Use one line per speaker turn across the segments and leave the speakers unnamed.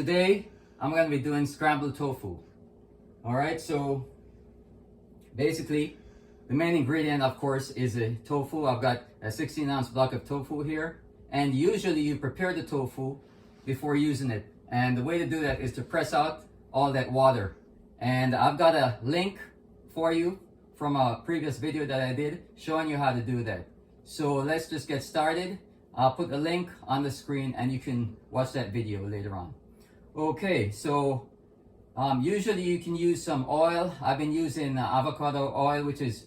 Today I'm going to be doing scrambled tofu. Alright, so basically the main ingredient, of course, is a tofu. I've got a 16-ounce block of tofu here, and usually you prepare the tofu before using it, and the way to do that is to press out all that water. And I've got a link for you from a previous video that I did showing you how to do that. So let's just get started. I'll put a link on the screen and you can watch that video later on. Okay, so usually you can use some oil. I've been using avocado oil, which is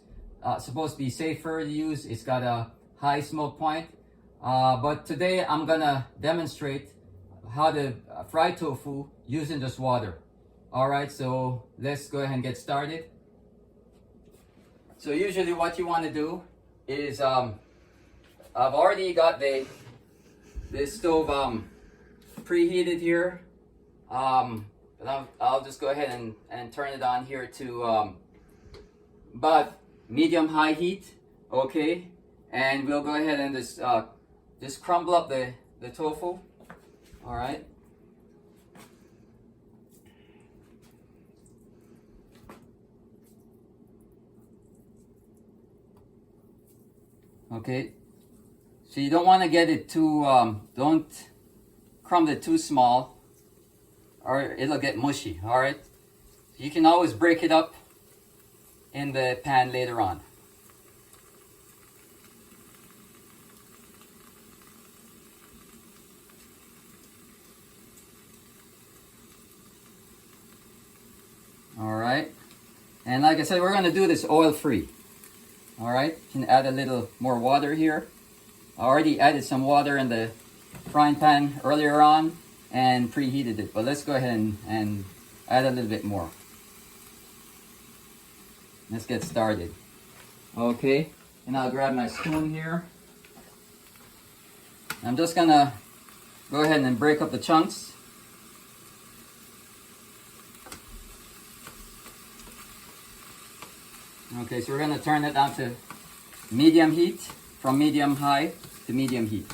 supposed to be safer to use. It's got a high smoke point. But today I'm gonna demonstrate how to fry tofu using just water. Alright, so let's go ahead and get started. So usually what you want to do is, I've already got the stove preheated here. But I'll just go ahead and turn it on here to about medium-high heat, okay? And we'll go ahead and just crumble up the tofu, all right? Okay, so you don't want to get it too, don't crumble it too small, or it'll get mushy, alright? You can always break it up in the pan later on. Alright, and like I said, we're going to do this oil-free. Alright, you can add a little more water here. I already added some water in the frying pan earlier on and preheated it, but let's go ahead and add a little bit more. Let's get started. Okay, and I'll grab my spoon here. I'm just gonna go ahead and break up the chunks. Okay, so we're gonna turn it down to medium heat, from medium high to medium heat.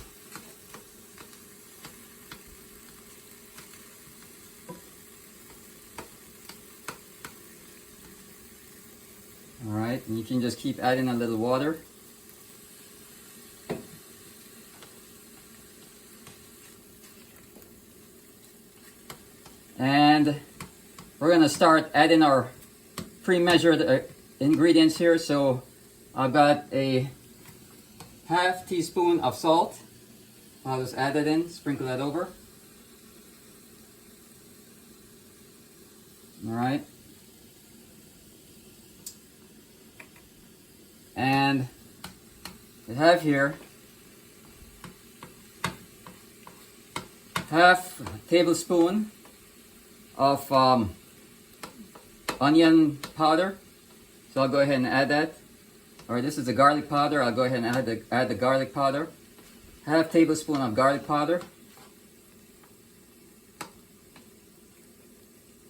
Alright, and you can just keep adding a little water. And we're going to start adding our pre-measured ingredients here. So I've got a half teaspoon of salt. I'll just add it in, sprinkle that over. Alright. And we have here half tablespoon of onion powder. So I'll go ahead and add that. Alright, this is the garlic powder. I'll go ahead and add the garlic powder. Half tablespoon of garlic powder.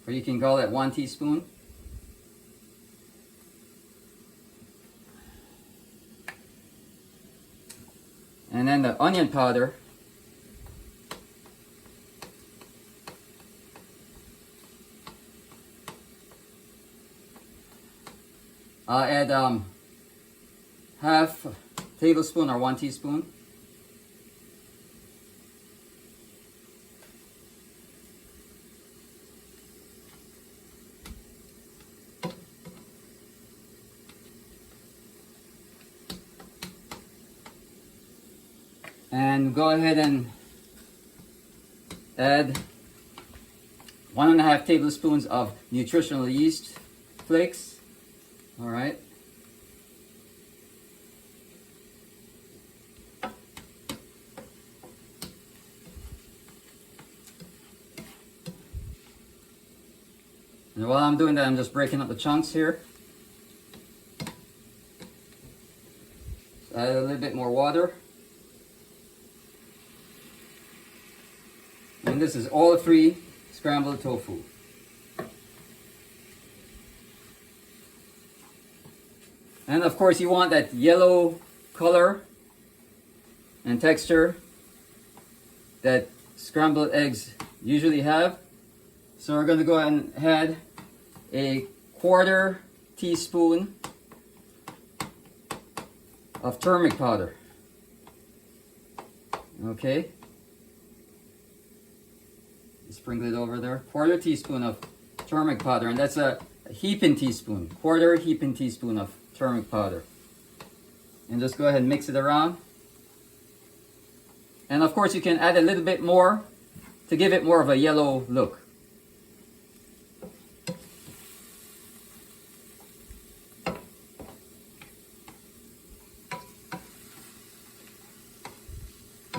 Or you can call it 1 teaspoon. And then the onion powder. I'll add half tablespoon or 1 teaspoon. And go ahead and add 1.5 tablespoons of nutritional yeast flakes. All right. And while I'm doing that, I'm just breaking up the chunks here. So add a little bit more water. And this is oil-free scrambled tofu. And of course you want that yellow color and texture that scrambled eggs usually have. So we're going to go ahead and add a 1/4 teaspoon of turmeric powder. Okay. Sprinkle it over there. 1/4 teaspoon of turmeric powder, and that's a heaping teaspoon. 1/4 heaping teaspoon of turmeric powder. And just go ahead and mix it around. And of course you can add a little bit more to give it more of a yellow look.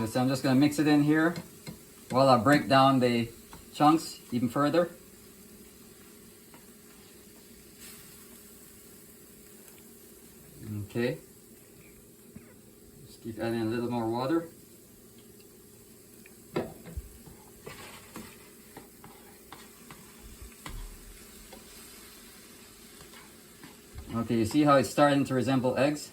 So I'm just going to mix it in here while I break down the chunks even further. Okay. Just keep adding a little more water. Okay, you see how it's starting to resemble eggs?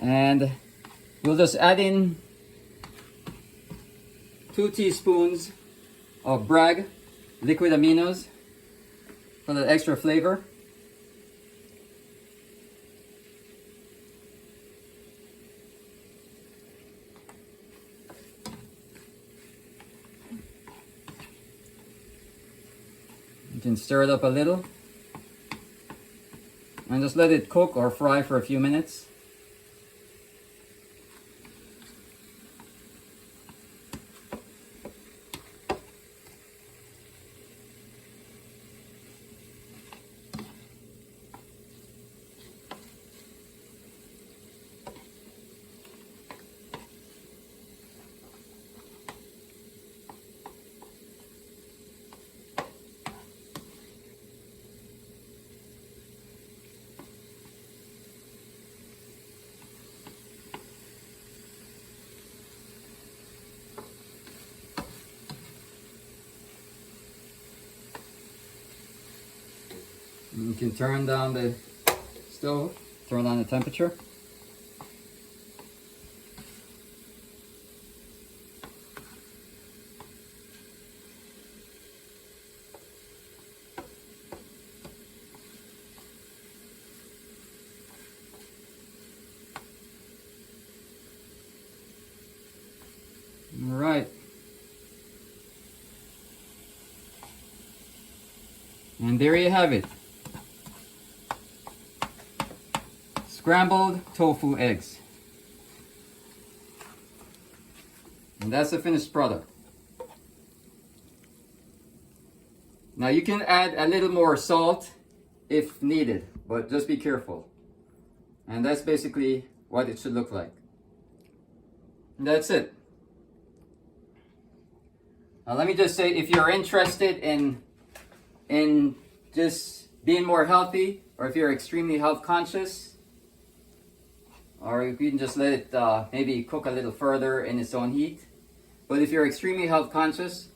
And we'll just add in 2 teaspoons of Bragg liquid aminos for the extra flavor. You can stir it up a little and just let it cook or fry for a few minutes. You can turn down the stove, turn on the temperature. All right. And there you have it. Scrambled tofu eggs. And that's the finished product. Now you can add a little more salt if needed, but just be careful. And that's basically what it should look like. And that's it. Now let me just say, if you're interested in just being more healthy, or if you're extremely health conscious, or you can just let it maybe cook a little further in its own heat. But if you're extremely health conscious,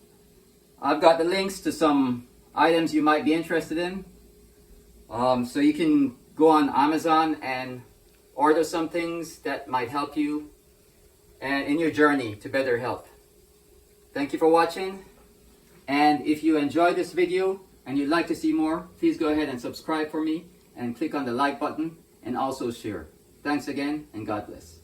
I've got the links to some items you might be interested in. So you can go on Amazon and order some things that might help you and in your journey to better health. Thank you for watching. And if you enjoyed this video and you'd like to see more, please go ahead and subscribe for me and click on the like button and also share. Thanks again, and God bless.